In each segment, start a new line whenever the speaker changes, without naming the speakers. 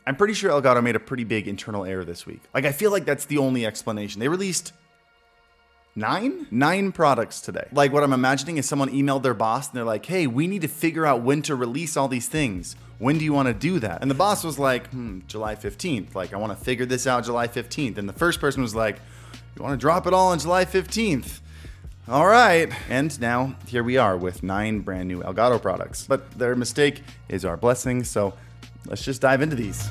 I'm pretty sure Elgato made a pretty big internal error this week. Like, I feel like that's the only explanation. They released nine products today. Like, what I'm imagining is someone emailed their boss and they're like, hey, we need to figure out when to release all these things. When do you want to do that? And the boss was like, July 15th. Like, I want to figure this out July 15th. And the first person was like, you want to drop it all on July 15th? All right. And now here we are with 9 brand new Elgato products. But their mistake is our blessing. So let's just dive into these.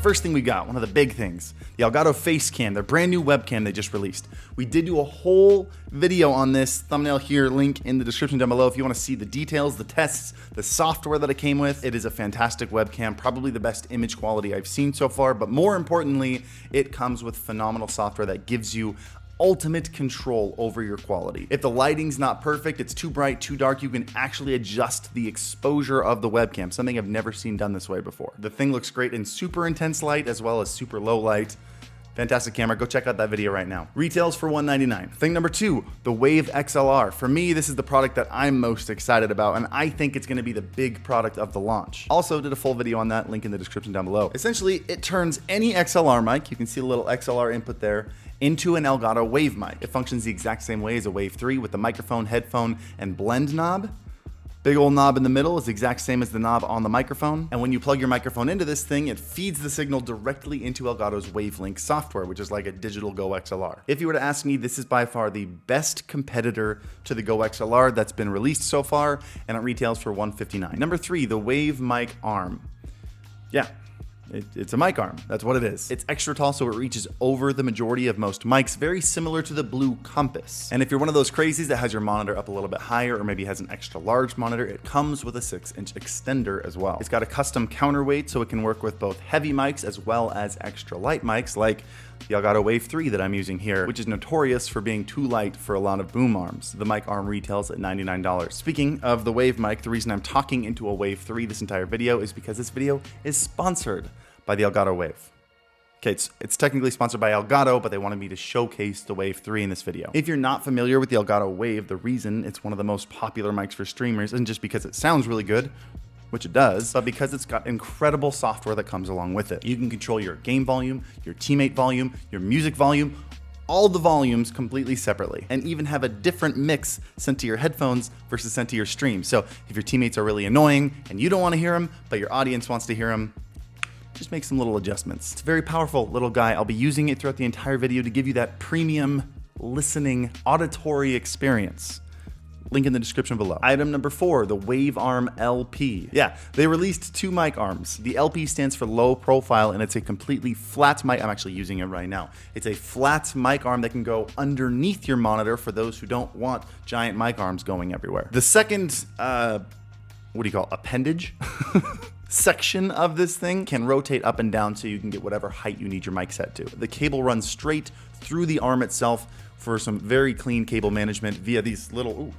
First thing we got, one of the big things, the Elgato Facecam, their brand new webcam they just released. We did do a whole video on this, thumbnail here, link in the description down below if you want to see the details, the tests, the software that it came with. It is a fantastic webcam, probably the best image quality I've seen so far, but more importantly, it comes with phenomenal software that gives you ultimate control over your quality. If the lighting's not perfect, it's too bright, too dark, you can actually adjust the exposure of the webcam, something I've never seen done this way before. The thing looks great in super intense light as well as super low light. Fantastic camera, go check out that video right now. Retails for $199. Thing number 2, the Wave XLR. For me, this is the product that I'm most excited about, and I think it's gonna be the big product of the launch. Also did a full video on that, link in the description down below. Essentially, it turns any XLR mic, you can see the little XLR input there, into an Elgato Wave mic. It functions the exact same way as a Wave 3 with the microphone, headphone, and blend knob. Big old knob in the middle is the exact same as the knob on the microphone. And when you plug your microphone into this thing, it feeds the signal directly into Elgato's Wavelink software, which is like a digital Go XLR. If you were to ask me, this is by far the best competitor to the Go XLR that's been released so far, and it retails for $159. Number 3, the Wave Mic Arm. Yeah. It's a mic arm, that's what it is. It's extra tall so it reaches over the majority of most mics, very similar to the Blue Compass. And if you're one of those crazies that has your monitor up a little bit higher or maybe has an extra large monitor, it comes with a 6-inch extender as well. It's got a custom counterweight so it can work with both heavy mics as well as extra light mics like the Elgato Wave 3 that I'm using here, which is notorious for being too light for a lot of boom arms. The mic arm retails at $99. Speaking of the Wave mic, the reason I'm talking into a Wave 3 this entire video is because this video is sponsored by the Elgato Wave. Okay, it's technically sponsored by Elgato, but they wanted me to showcase the Wave 3 in this video. If you're not familiar with the Elgato Wave, the reason it's one of the most popular mics for streamers isn't just because it sounds really good, which it does, but because it's got incredible software that comes along with it. You can control your game volume, your teammate volume, your music volume, all the volumes completely separately, and even have a different mix sent to your headphones versus sent to your stream. So if your teammates are really annoying and you don't want to hear them, but your audience wants to hear them, just make some little adjustments. It's a very powerful little guy. I'll be using it throughout the entire video to give you that premium listening auditory experience. Link in the description below. Item number 4, the Wave Arm LP. Yeah, they released 2 mic arms. The LP stands for low profile and it's a completely flat mic. I'm actually using it right now. It's a flat mic arm that can go underneath your monitor for those who don't want giant mic arms going everywhere. The second, appendage? Section of this thing can rotate up and down so you can get whatever height you need your mic set to. The cable runs straight through the arm itself for some very clean cable management via these little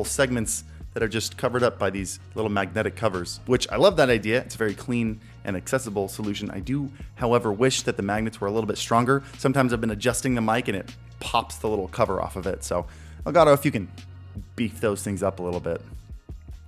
segments that are just covered up by these little magnetic covers, which I love that idea. It's a very clean and accessible solution. I do, however, wish that the magnets were a little bit stronger. Sometimes I've been adjusting the mic and it pops the little cover off of it. So Elgato, if you can beef those things up a little bit,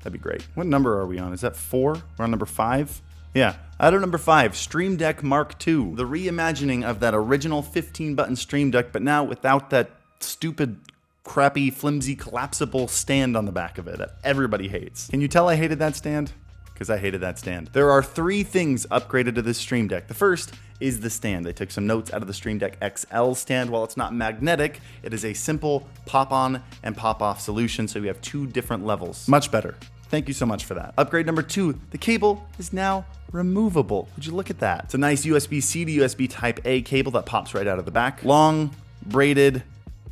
that'd be great. What number are we on? Is that 4? We're on number 5? Yeah. Item number 5, Stream Deck Mark II. The reimagining of that original 15-button Stream Deck, but now without that stupid, crappy, flimsy, collapsible stand on the back of it that everybody hates. Can you tell I hated that stand? Because I hated that stand. There are 3 things upgraded to this Stream Deck. The first is the stand. They took some notes out of the Stream Deck XL stand. While it's not magnetic, it is a simple pop-on and pop-off solution, so we have 2 different levels. Much better. Thank you so much for that. Upgrade number 2, the cable is now removable. Would you look at that? It's a nice USB-C to USB Type-A cable that pops right out of the back. Long, braided,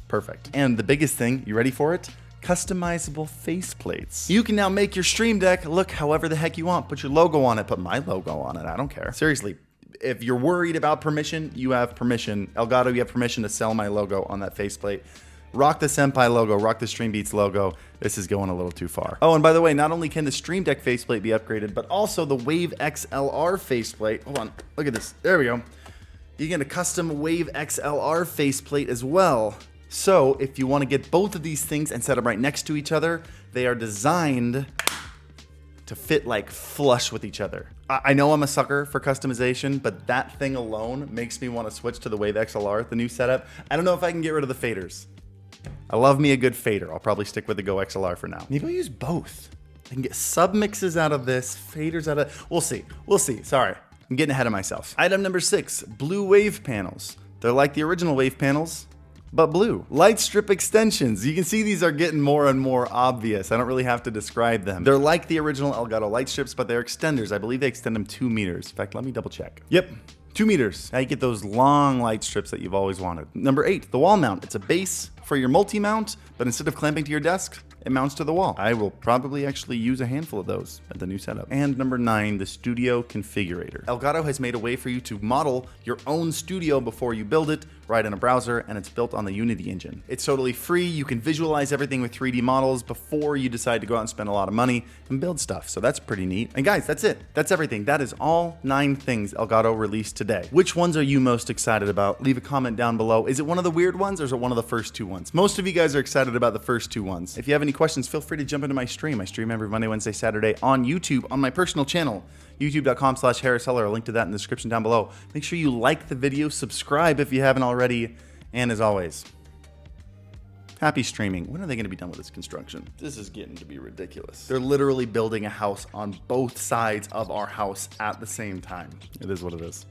perfect. And the biggest thing, you ready for it? Customizable faceplates. You can now make your Stream Deck look however the heck you want. Put your logo on it, put my logo on it, I don't care. Seriously, if you're worried about permission, you have permission. Elgato, you have permission to sell my logo on that faceplate. Rock the Senpai logo, rock the Stream Beats logo. This is going a little too far. Oh, and by the way, not only can the Stream Deck faceplate be upgraded, but also the Wave XLR faceplate. Hold on, look at this, there we go. You get a custom Wave XLR faceplate as well. So if you want to get both of these things and set them right next to each other, they are designed to fit like flush with each other. I know I'm a sucker for customization, but that thing alone makes me want to switch to the Wave XLR, the new setup. I don't know if I can get rid of the faders. I love me a good fader. I'll probably stick with the Go XLR for now. Maybe I'll use both. I can get sub mixes out of this, faders out of, we'll see. We'll see, sorry. I'm getting ahead of myself. Item number 6, blue wave panels. They're like the original wave panels, but blue. Light strip extensions. You can see these are getting more and more obvious. I don't really have to describe them. They're like the original Elgato light strips, but they're extenders. I believe they extend them 2 meters. In fact, let me double check. Yep, 2 meters. Now you get those long light strips that you've always wanted. Number 8, the wall mount. It's a base for your multi-mount, but instead of clamping to your desk, it mounts to the wall. I will probably actually use a handful of those at the new setup. And number 9, the studio configurator. Elgato has made a way for you to model your own studio before you build it, right in a browser, and it's built on the Unity engine. It's totally free. You can visualize everything with 3D models before you decide to go out and spend a lot of money and build stuff. So that's pretty neat. And guys, that's it. That's everything. That is all 9 things Elgato released today. Which ones are you most excited about? Leave a comment down below. Is it one of the weird ones or is it one of the first 2 ones? Most of you guys are excited about the first 2 ones. If you have any questions, feel free to jump into my stream. I stream every Monday, Wednesday, Saturday on YouTube on my personal channel, youtube.com/HarrisHeller. A link to that in the description down below. Make sure you like the video, subscribe if you haven't already, and as always, happy streaming. When are they going to be done with this construction? This is getting to be ridiculous. They're literally building a house on both sides of our house at the same time. It is what it is.